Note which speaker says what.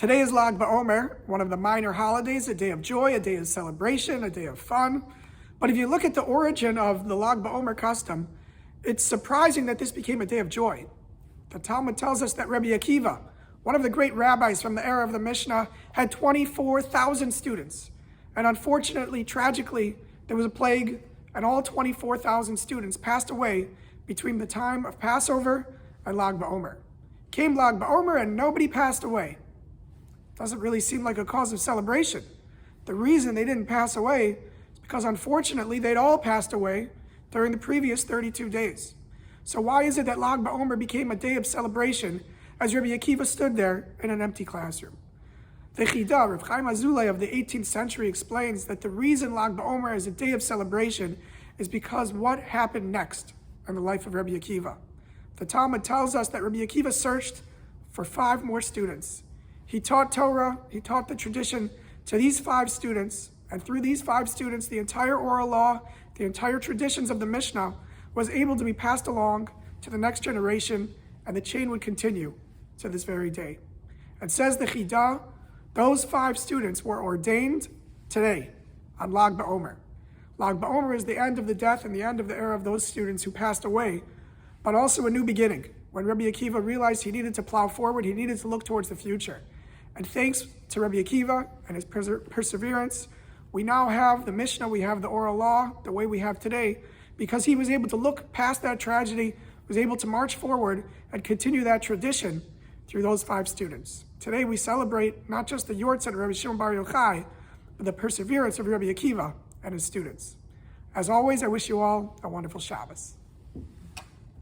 Speaker 1: Today is Lag BaOmer, one of the minor holidays, a day of joy, a day of celebration, a day of fun. But if you look at the origin of the Lag BaOmer custom, it's surprising that this became a day of joy. The Talmud tells us that Rabbi Akiva, one of the great rabbis from the era of the Mishnah, had 24,000 students. And unfortunately, tragically, there was a plague, and all 24,000 students passed away between the time of Passover and Lag BaOmer. Came Lag BaOmer and nobody passed away. Doesn't really seem like a cause of celebration. The reason they didn't pass away is because unfortunately they'd all passed away during the previous 32 days. So why is it that Lag BaOmer became a day of celebration as Rabbi Akiva stood there in an empty classroom? The Chida, Rav Chaim Azulay of the 18th century, explains that the reason Lag BaOmer is a day of celebration is because what happened next in the life of Rabbi Akiva. The Talmud tells us that Rabbi Akiva searched for 5 more students. He taught Torah, he taught the tradition to these 5 students, and through these 5 students, the entire oral law, the entire traditions of the Mishnah was able to be passed along to the next generation, and the chain would continue to this very day. And says the Chida, those 5 students were ordained today on Lag BaOmer. Lag BaOmer is the end of the death and the end of the era of those students who passed away, but also a new beginning. When Rabbi Akiva realized he needed to plow forward, he needed to look towards the future. And thanks to Rabbi Akiva and his perseverance, we now have the Mishnah, we have the oral law, the way we have today, because he was able to look past that tragedy, was able to march forward and continue that tradition through those 5 students. Today we celebrate not just the Yortzeit of Rabbi Shimon Bar Yochai, but the perseverance of Rabbi Akiva and his students. As always, I wish you all a wonderful Shabbos.